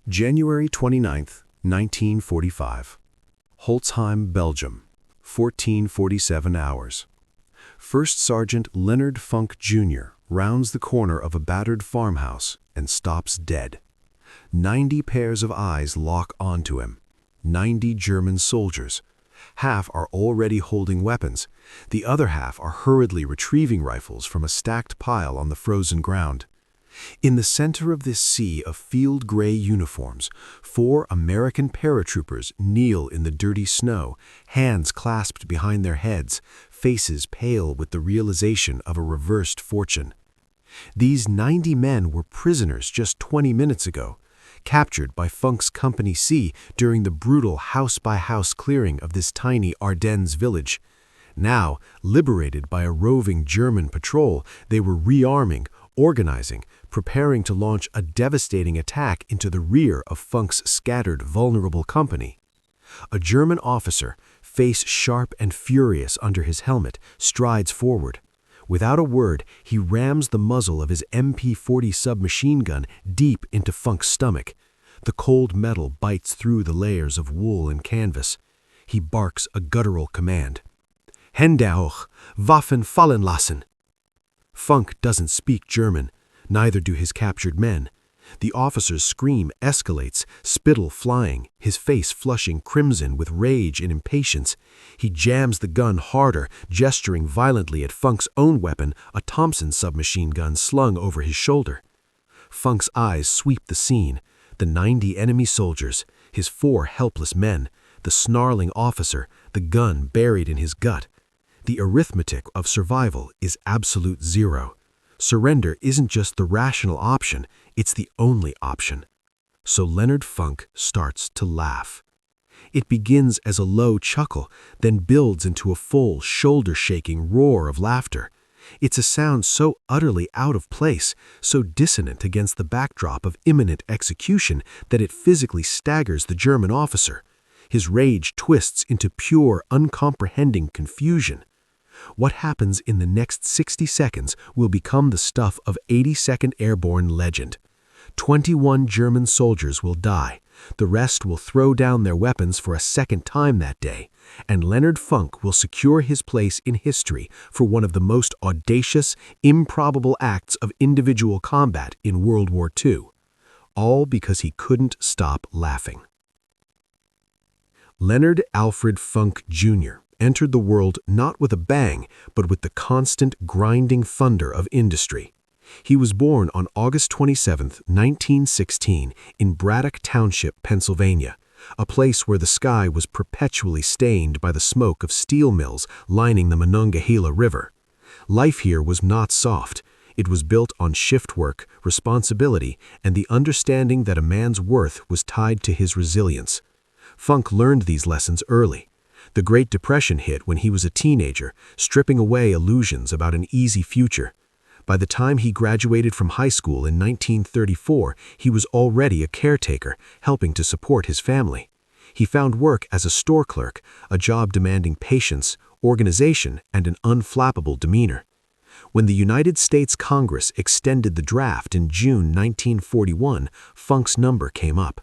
January 29th, 1945. Holzheim, Belgium. 1447 hours. First Sergeant Leonard Funk, Jr. rounds the corner of a battered farmhouse and stops dead. 90 pairs of eyes lock onto him. 90 German soldiers. Half are already holding weapons. The other half are hurriedly retrieving rifles from a stacked pile on the frozen ground. In the center of this sea of field gray uniforms, 4 American paratroopers kneel in the dirty snow, hands clasped behind their heads, faces pale with the realization of a reversed fortune. These 90 men were prisoners just 20 minutes ago, captured by Funk's Company C during the brutal house-by-house clearing of this tiny Ardennes village. Now, liberated by a roving German patrol, they were rearming, organizing, preparing to launch a devastating attack into the rear of Funk's scattered, vulnerable company. A German officer, face sharp and furious under his helmet, strides forward. Without a word, he rams the muzzle of his MP-40 submachine gun deep into Funk's stomach. The cold metal bites through the layers of wool and canvas. He barks a guttural command. Hände hoch, Waffen fallen lassen. Funk doesn't speak German, neither do his captured men. The officer's scream escalates, spittle flying, his face flushing crimson with rage and impatience. He jams the gun harder, gesturing violently at Funk's own weapon, a Thompson submachine gun slung over his shoulder. Funk's eyes sweep the scene, the 90 enemy soldiers, his 4 helpless men, the snarling officer, the gun buried in his gut. The arithmetic of survival is absolute zero. Surrender isn't just the rational option, it's the only option. So Leonard Funk starts to laugh. It begins as a low chuckle, then builds into a full, shoulder-shaking roar of laughter. It's a sound so utterly out of place, so dissonant against the backdrop of imminent execution that it physically staggers the German officer. His rage twists into pure, uncomprehending confusion. What happens in the next 60 seconds will become the stuff of 82nd Airborne legend. 21 German soldiers will die. The rest will throw down their weapons for a second time that day, and Leonard Funk will secure his place in history for one of the most audacious, improbable acts of individual combat in World War II. All because he couldn't stop laughing. Leonard Alfred Funk, Jr. entered the world not with a bang, but with the constant, grinding thunder of industry. He was born on August 27, 1916, in Braddock Township, Pennsylvania, a place where the sky was perpetually stained by the smoke of steel mills lining the Monongahela River. Life here was not soft. It was built on shift work, responsibility, and the understanding that a man's worth was tied to his resilience. Funk learned these lessons early. The Great Depression hit when he was a teenager, stripping away illusions about an easy future. By the time he graduated from high school in 1934, he was already a caretaker, helping to support his family. He found work as a store clerk, a job demanding patience, organization, and an unflappable demeanor. When the United States Congress extended the draft in June 1941, Funk's number came up.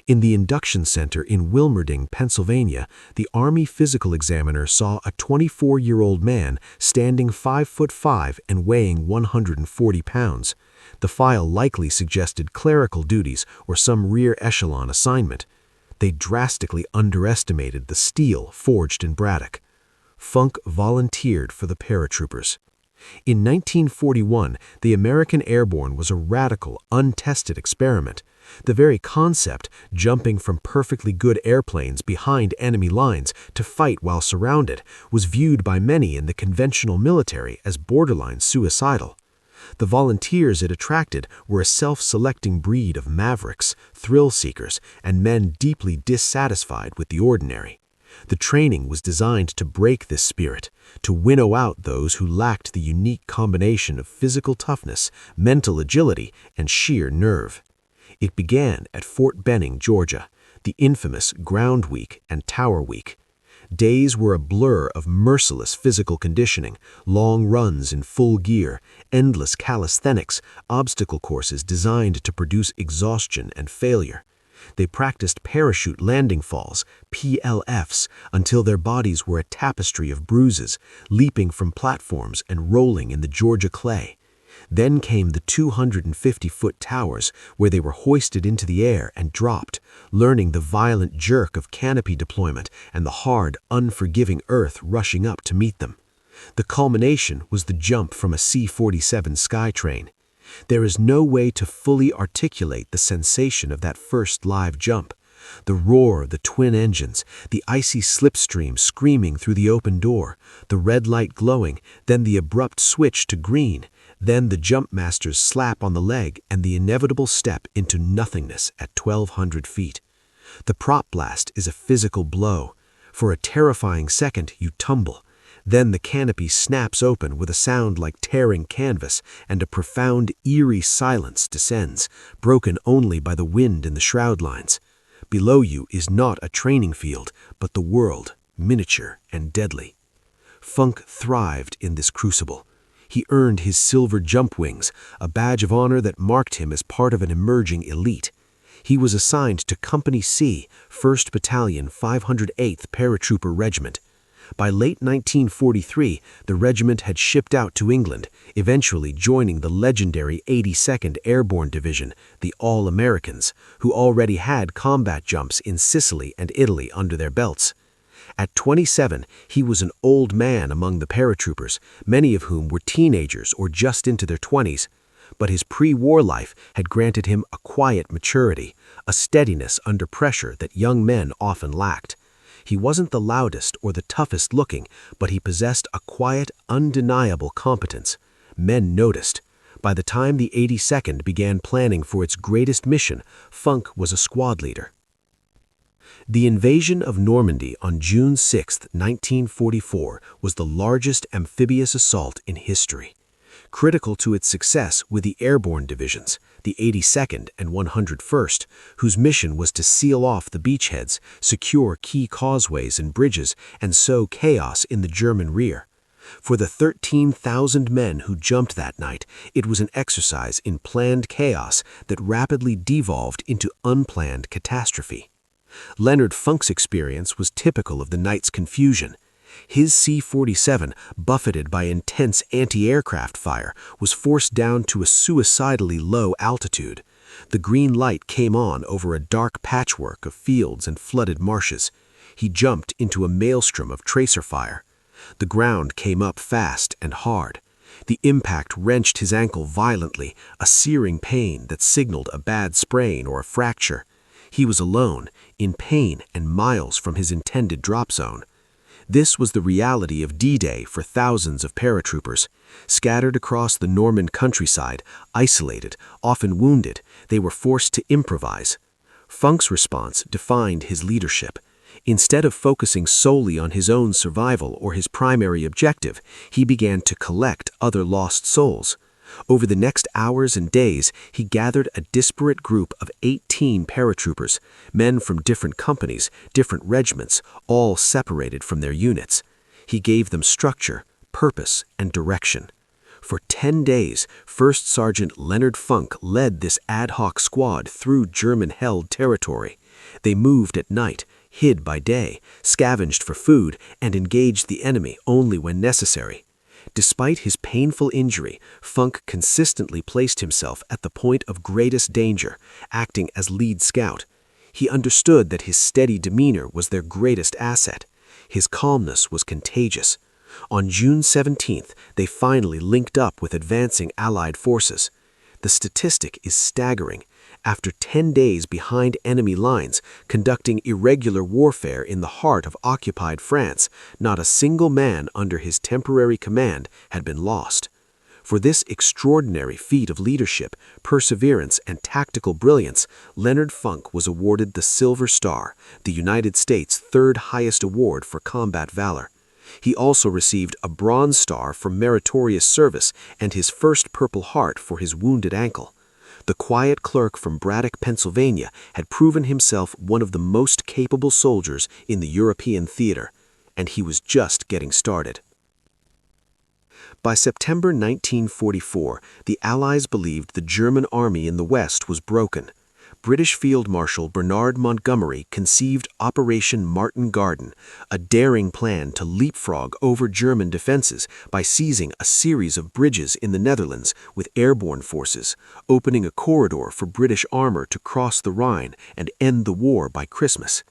In the induction center in Wilmerding, Pennsylvania, the Army physical examiner saw a 24-year-old man standing 5'5" and weighing 140 pounds. The file likely suggested clerical duties or some rear echelon assignment. They drastically underestimated the steel forged in Braddock. Funk volunteered for the paratroopers. In 1941, the American Airborne was a radical, untested experiment. The very concept, jumping from perfectly good airplanes behind enemy lines to fight while surrounded, was viewed by many in the conventional military as borderline suicidal. The volunteers it attracted were a self-selecting breed of mavericks, thrill-seekers, and men deeply dissatisfied with the ordinary. The training was designed to break this spirit, to winnow out those who lacked the unique combination of physical toughness, mental agility, and sheer nerve. It began at Fort Benning, Georgia, the infamous Ground Week and Tower Week. Days were a blur of merciless physical conditioning, long runs in full gear, endless calisthenics, obstacle courses designed to produce exhaustion and failure. They practiced parachute landing falls, PLFs, until their bodies were a tapestry of bruises, leaping from platforms and rolling in the Georgia clay. Then came the 250-foot towers, where they were hoisted into the air and dropped, learning the violent jerk of canopy deployment and the hard, unforgiving earth rushing up to meet them. The culmination was the jump from a C-47 Skytrain. There is no way to fully articulate the sensation of that first live jump. The roar of the twin engines, the icy slipstream screaming through the open door, the red light glowing, then the abrupt switch to green, then the jump master's slap on the leg and the inevitable step into nothingness at 1,200 feet. The prop blast is a physical blow. For a terrifying second, you tumble. Then the canopy snaps open with a sound like tearing canvas, and a profound, eerie silence descends, broken only by the wind in the shroud lines. Below you is not a training field, but the world, miniature and deadly. Funk thrived in this crucible. He earned his silver jump wings, a badge of honor that marked him as part of an emerging elite. He was assigned to Company C, 1st Battalion, 508th Paratrooper Regiment. By late 1943, the regiment had shipped out to England, eventually joining the legendary 82nd Airborne Division, the All-Americans, who already had combat jumps in Sicily and Italy under their belts. At 27, he was an old man among the paratroopers, many of whom were teenagers or just into their 20s. But his pre-war life had granted him a quiet maturity, a steadiness under pressure that young men often lacked. He wasn't the loudest or the toughest looking, but he possessed a quiet, undeniable competence. Men noticed. By the time the 82nd began planning for its greatest mission, Funk was a squad leader. The invasion of Normandy on June 6, 1944, was the largest amphibious assault in history. Critical to its success were the airborne divisions, the 82nd and 101st, whose mission was to seal off the beachheads, secure key causeways and bridges, and sow chaos in the German rear. For the 13,000 men who jumped that night, it was an exercise in planned chaos that rapidly devolved into unplanned catastrophe. Leonard Funk's experience was typical of the night's confusion. His C-47, buffeted by intense anti-aircraft fire, was forced down to a suicidally low altitude. The green light came on over a dark patchwork of fields and flooded marshes. He jumped into a maelstrom of tracer fire. The ground came up fast and hard. The impact wrenched his ankle violently, a searing pain that signaled a bad sprain or a fracture. He was alone, in pain and miles from his intended drop zone. This was the reality of D-Day for thousands of paratroopers. Scattered across the Norman countryside, isolated, often wounded, they were forced to improvise. Funk's response defined his leadership. Instead of focusing solely on his own survival or his primary objective, he began to collect other lost souls. Over the next hours and days, he gathered a disparate group of 18 paratroopers, men from different companies, different regiments, all separated from their units. He gave them structure, purpose, and direction. For 10 days, 1st Sergeant Leonard Funk led this ad hoc squad through German-held territory. They moved at night, hid by day, scavenged for food, and engaged the enemy only when necessary. Despite his painful injury, Funk consistently placed himself at the point of greatest danger, acting as lead scout. He understood that his steady demeanor was their greatest asset. His calmness was contagious. On June 17th, they finally linked up with advancing Allied forces. The statistic is staggering. After 10 days behind enemy lines, conducting irregular warfare in the heart of occupied France, not a single man under his temporary command had been lost. For this extraordinary feat of leadership, perseverance, and tactical brilliance, Leonard Funk was awarded the Silver Star, the United States' third highest award for combat valor. He also received a Bronze Star for meritorious service and his first Purple Heart for his wounded ankle. The quiet clerk from Braddock, Pennsylvania, had proven himself one of the most capable soldiers in the European theater, and he was just getting started. By September 1944, the Allies believed the German army in the West was broken. British Field Marshal Bernard Montgomery conceived Operation Market Garden, a daring plan to leapfrog over German defenses by seizing a series of bridges in the Netherlands with airborne forces, opening a corridor for British armor to cross the Rhine and end the war by Christmas.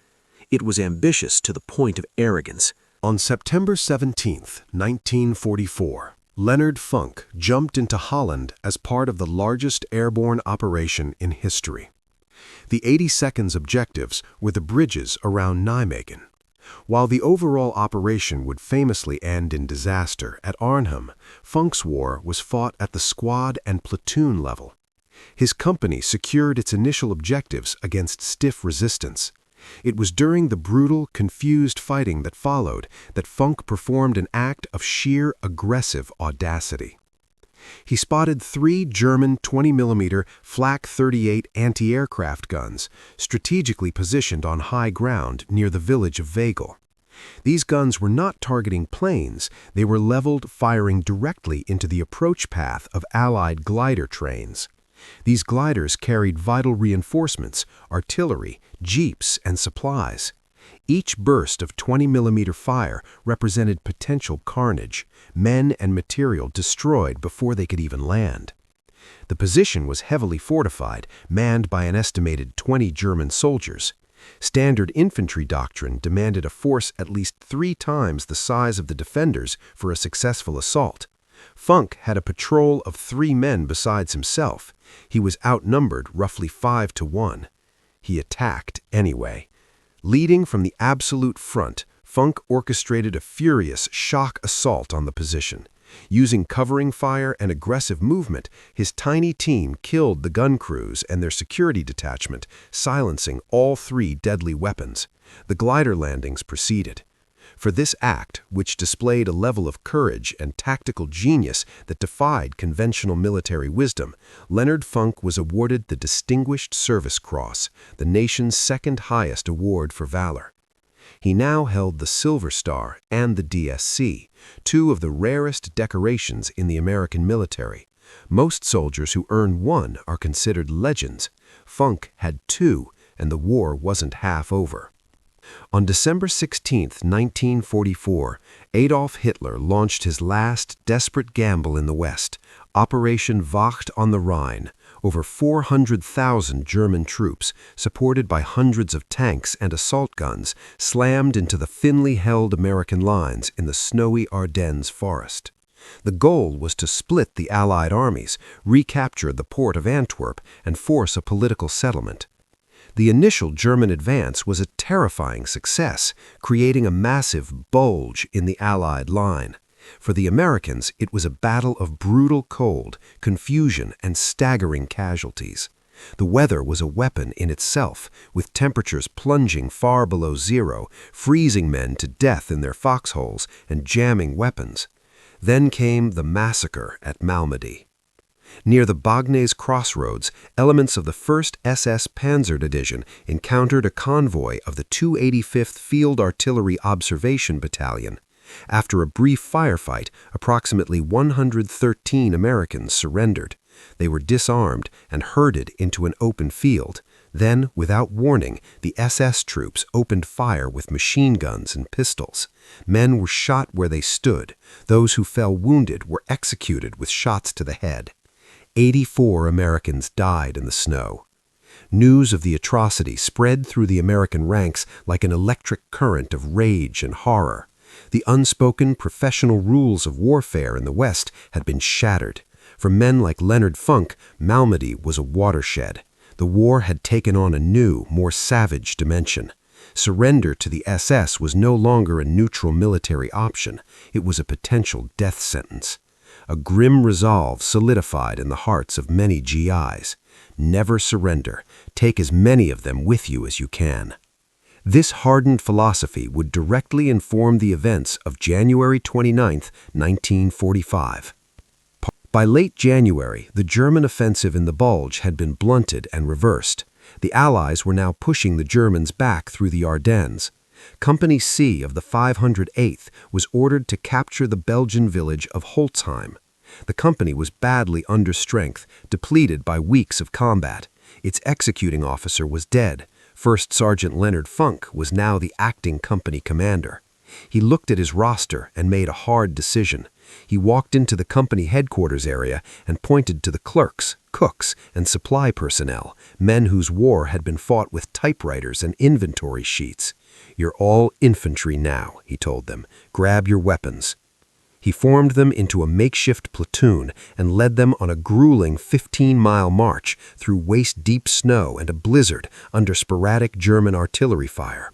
It was ambitious to the point of arrogance. On September 17, 1944, Leonard Funk jumped into Holland as part of the largest airborne operation in history. The 82nd's objectives were the bridges around Nijmegen. While the overall operation would famously end in disaster at Arnhem, Funk's war was fought at the squad and platoon level. His company secured its initial objectives against stiff resistance. It was during the brutal, confused fighting that followed that Funk performed an act of sheer aggressive audacity. He spotted 3 German 20mm Flak 38 anti-aircraft guns, strategically positioned on high ground near the village of Wegel. These guns were not targeting planes, they were leveled, firing directly into the approach path of Allied glider trains. These gliders carried vital reinforcements, artillery, jeeps, and supplies. Each burst of 20mm fire represented potential carnage, men and material destroyed before they could even land. The position was heavily fortified, manned by an estimated 20 German soldiers. Standard infantry doctrine demanded a force at least 3 times the size of the defenders for a successful assault. Funk had a patrol of 3 men besides himself. He was outnumbered roughly 5 to 1. He attacked anyway. Leading from the absolute front, Funk orchestrated a furious shock assault on the position. Using covering fire and aggressive movement, his tiny team killed the gun crews and their security detachment, silencing all 3 deadly weapons. The glider landings proceeded. For this act, which displayed a level of courage and tactical genius that defied conventional military wisdom, Leonard Funk was awarded the Distinguished Service Cross, the nation's 2nd highest award for valor. He now held the Silver Star and the DSC, 2 of the rarest decorations in the American military. Most soldiers who earn 1 are considered legends. Funk had 2, and the war wasn't half over. On December 16, 1944, Adolf Hitler launched his last desperate gamble in the West, Operation Wacht on the Rhine. Over 400,000 German troops, supported by hundreds of tanks and assault guns, slammed into the thinly held American lines in the snowy Ardennes forest. The goal was to split the Allied armies, recapture the port of Antwerp, and force a political settlement. The initial German advance was a terrifying success, creating a massive bulge in the Allied line. For the Americans, it was a battle of brutal cold, confusion, and staggering casualties. The weather was a weapon in itself, with temperatures plunging far below 0, freezing men to death in their foxholes and jamming weapons. Then came the massacre at Malmedy. Near the Bagnes crossroads, elements of the 1st SS Panzer Division encountered a convoy of the 285th Field Artillery Observation Battalion. After a brief firefight, approximately 113 Americans surrendered. They were disarmed and herded into an open field. Then, without warning, the SS troops opened fire with machine guns and pistols. Men were shot where they stood. Those who fell wounded were executed with shots to the head. 84 Americans died in the snow. News of the atrocity spread through the American ranks like an electric current of rage and horror. The unspoken professional rules of warfare in the West had been shattered. For men like Leonard Funk, Malmedy was a watershed. The war had taken on a new, more savage dimension. Surrender to the SS was no longer a neutral military option. It was a potential death sentence. A grim resolve solidified in the hearts of many GIs. Never surrender. Take as many of them with you as you can. This hardened philosophy would directly inform the events of January 29, 1945. By late January, the German offensive in the Bulge had been blunted and reversed. The Allies were now pushing the Germans back through the Ardennes. Company C of the 508th was ordered to capture the Belgian village of Holzheim. The company was badly under strength, depleted by weeks of combat. Its executing officer was dead. First Sergeant Leonard Funk was now the acting company commander. He looked at his roster and made a hard decision. He walked into the company headquarters area and pointed to the clerks, cooks, and supply personnel, men whose war had been fought with typewriters and inventory sheets. "You're all infantry now," he told them. "Grab your weapons." He formed them into a makeshift platoon and led them on a grueling 15-mile march through waist-deep snow and a blizzard under sporadic German artillery fire.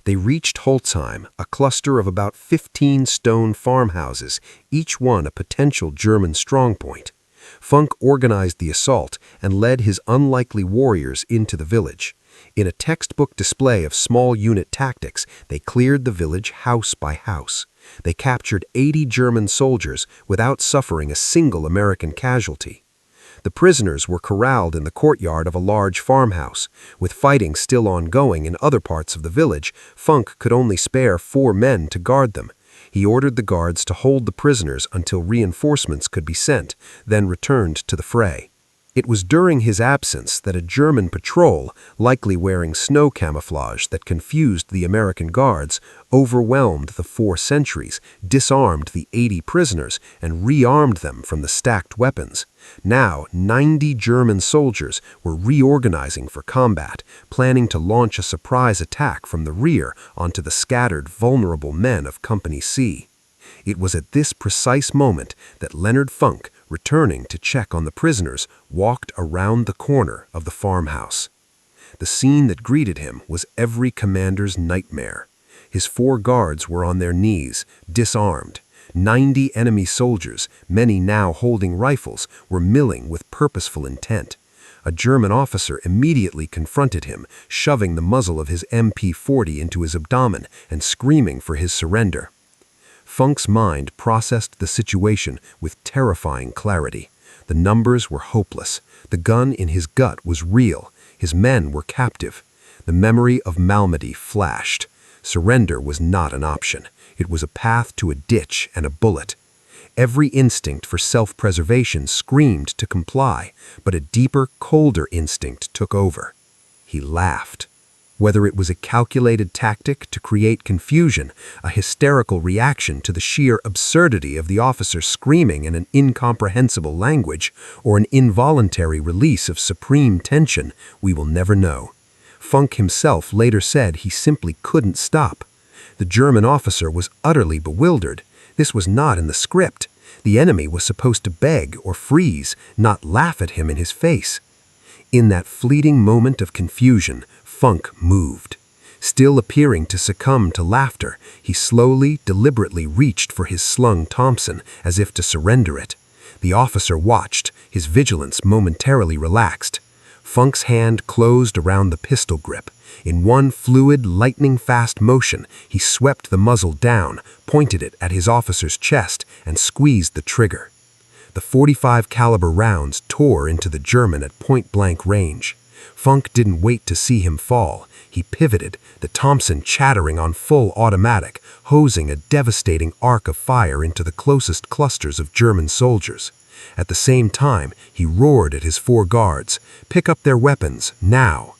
They reached Holzheim, a cluster of about 15 stone farmhouses, each one a potential German strongpoint. Funk organized the assault and led his unlikely warriors into the village. In a textbook display of small unit tactics, they cleared the village house by house. They captured 80 German soldiers without suffering a single American casualty. The prisoners were corralled in the courtyard of a large farmhouse. With fighting still ongoing in other parts of the village, Funk could only spare 4 men to guard them. He ordered the guards to hold the prisoners until reinforcements could be sent, then returned to the fray. It was during his absence that a German patrol, likely wearing snow camouflage that confused the American guards, overwhelmed the 4 sentries, disarmed the 80 prisoners, and rearmed them from the stacked weapons. Now, 90 German soldiers were reorganizing for combat, planning to launch a surprise attack from the rear onto the scattered, vulnerable men of Company C. It was at this precise moment that Leonard Funk, returning to check on the prisoners, walked around the corner of the farmhouse. The scene that greeted him was every commander's nightmare. His 4 guards were on their knees, disarmed. 90 enemy soldiers, many now holding rifles, were milling with purposeful intent. A German officer immediately confronted him, shoving the muzzle of his MP-40 into his abdomen and screaming for his surrender. Funk's mind processed the situation with terrifying clarity. The numbers were hopeless. The gun in his gut was real. His men were captive. The memory of Malmedy flashed. Surrender was not an option. It was a path to a ditch and a bullet. Every instinct for self-preservation screamed to comply, but a deeper, colder instinct took over. He laughed. Whether it was a calculated tactic to create confusion, a hysterical reaction to the sheer absurdity of the officer screaming in an incomprehensible language, or an involuntary release of supreme tension, we will never know. Funk himself later said he simply couldn't stop. The German officer was utterly bewildered. This was not in the script. The enemy was supposed to beg or freeze, not laugh at him in his face. In that fleeting moment of confusion, Funk moved. Still appearing to succumb to laughter, he slowly, deliberately reached for his slung Thompson as if to surrender it. The officer watched, his vigilance momentarily relaxed. Funk's hand closed around the pistol grip. In one fluid, lightning-fast motion, he swept the muzzle down, pointed it at his officer's chest, and squeezed the trigger. The .45 caliber rounds tore into the German at point-blank range. Funk didn't wait to see him fall. He pivoted, the Thompson chattering on full automatic, hosing a devastating arc of fire into the closest clusters of German soldiers. At the same time, he roared at his 4 guards, "Pick up their weapons, now!"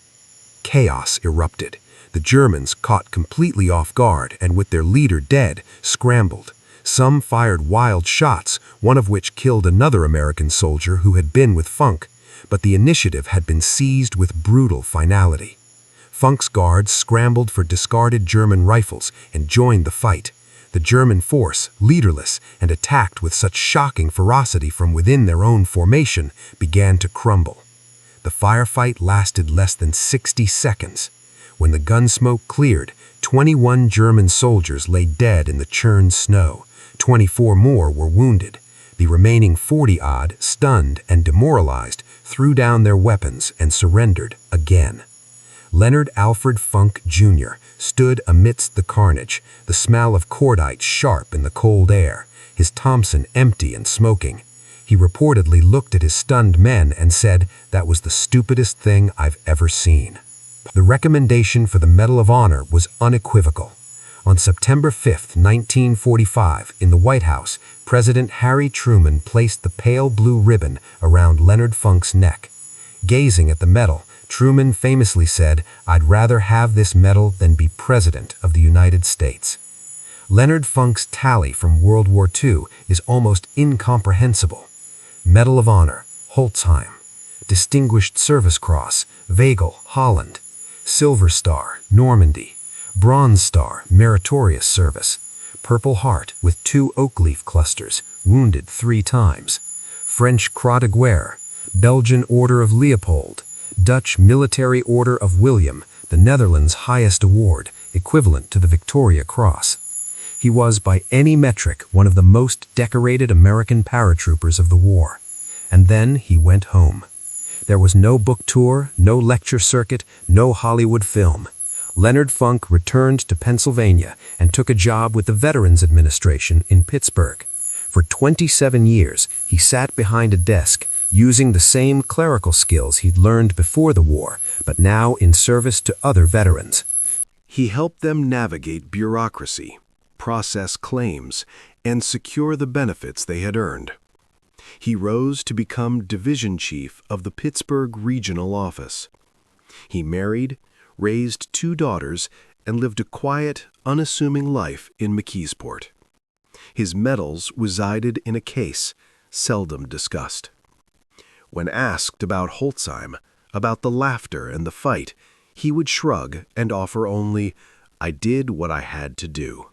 Chaos erupted. The Germans, caught completely off guard and with their leader dead, scrambled. Some fired wild shots, one of which killed another American soldier who had been with Funk. But the initiative had been seized with brutal finality. Funk's guards scrambled for discarded German rifles and joined the fight. The German force, leaderless and attacked with such shocking ferocity from within their own formation, began to crumble. The firefight lasted less than 60 seconds. When the gun smoke cleared, 21 German soldiers lay dead in the churned snow. 24 more were wounded. The remaining 40-odd, stunned and demoralized, threw down their weapons and surrendered again. Leonard Alfred Funk, Jr. stood amidst the carnage, the smell of cordite sharp in the cold air, his Thompson empty and smoking. He reportedly looked at his stunned men and said, "That was the stupidest thing I've ever seen." The recommendation for the Medal of Honor was unequivocal. On September 5, 1945, in the White House, President Harry Truman placed the pale blue ribbon around Leonard Funk's neck. Gazing at the medal, Truman famously said, "I'd rather have this medal than be President of the United States." Leonard Funk's tally from World War II is almost incomprehensible. Medal of Honor, Holzheim. Distinguished Service Cross, Weigel, Holland. Silver Star, Normandy. Bronze Star, Meritorious Service. Purple Heart with 2 oak leaf clusters, wounded 3 times. French Croix de Guerre. Belgian Order of Leopold. Dutch Military Order of William, the Netherlands' highest award, equivalent to the Victoria Cross. He was, by any metric, one of the most decorated American paratroopers of the war. And then he went home. There was no book tour, no lecture circuit, no Hollywood film. Leonard Funk returned to Pennsylvania and took a job with the Veterans Administration in Pittsburgh. For 27 years, he sat behind a desk, using the same clerical skills he'd learned before the war, but now in service to other veterans. He helped them navigate bureaucracy, process claims, and secure the benefits they had earned. He rose to become division chief of the Pittsburgh Regional Office. He married, raised 2 daughters, and lived a quiet, unassuming life in McKeesport. His medals resided in a case, seldom discussed. When asked about Holzheim, about the laughter and the fight, he would shrug and offer only, "I did what I had to do."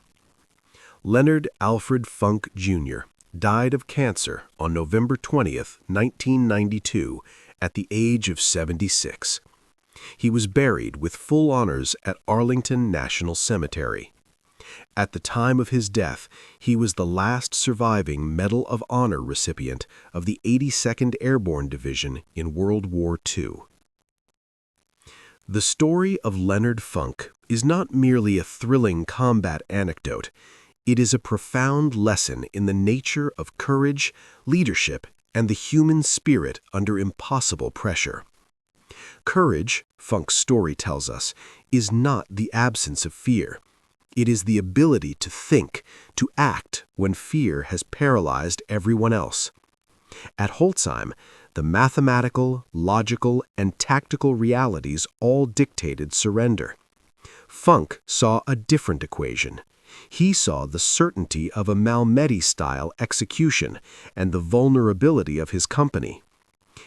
Leonard Alfred Funk, Jr. died of cancer on November 20th, 1992, at the age of 76. He was buried with full honors at Arlington National Cemetery. At the time of his death, he was the last surviving Medal of Honor recipient of the 82nd Airborne Division in World War II. The story of Leonard Funk is not merely a thrilling combat anecdote. It is a profound lesson in the nature of courage, leadership, and the human spirit under impossible pressure. Courage, Funk's story tells us, is not the absence of fear. It is the ability to think, to act when fear has paralyzed everyone else. At Holzheim, the mathematical, logical, and tactical realities all dictated surrender. Funk saw a different equation. He saw the certainty of a Malmedy-style execution and the vulnerability of his company.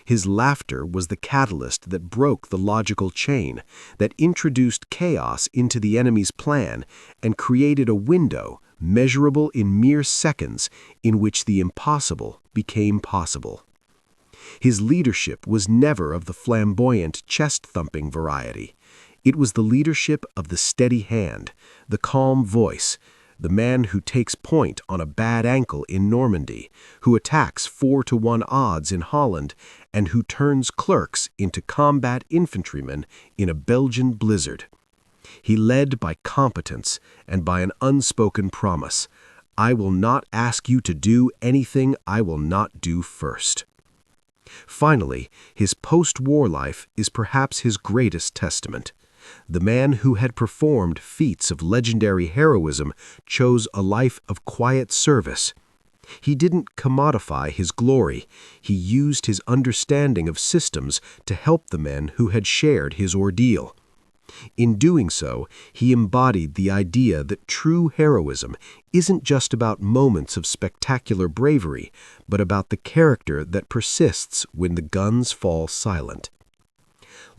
His laughter was the catalyst that broke the logical chain, that introduced chaos into the enemy's plan and created a window, measurable in mere seconds, in which the impossible became possible. His leadership was never of the flamboyant, chest-thumping variety. It was the leadership of the steady hand, the calm voice, the man who takes point on a bad ankle in Normandy, who attacks 4-to-1 odds in Holland, and who turns clerks into combat infantrymen in a Belgian blizzard. He led by competence and by an unspoken promise: "I will not ask you to do anything I will not do first." Finally, his post-war life is perhaps his greatest testament. The man who had performed feats of legendary heroism chose a life of quiet service. He didn't commodify his glory. He used his understanding of systems to help the men who had shared his ordeal. In doing so, he embodied the idea that true heroism isn't just about moments of spectacular bravery, but about the character that persists when the guns fall silent.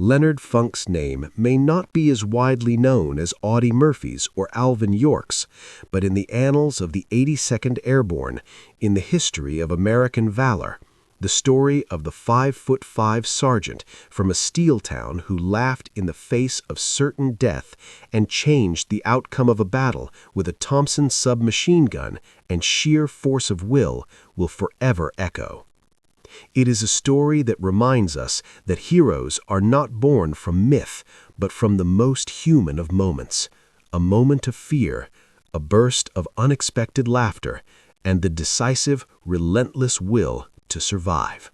Leonard Funk's name may not be as widely known as Audie Murphy's or Alvin York's, but in the annals of the 82nd Airborne, in the history of American valor, the story of the 5'5" sergeant from a steel town who laughed in the face of certain death and changed the outcome of a battle with a Thompson submachine gun and sheer force of will forever echo. It is a story that reminds us that heroes are not born from myth, but from the most human of moments, a moment of fear, a burst of unexpected laughter, and the decisive, relentless will to survive.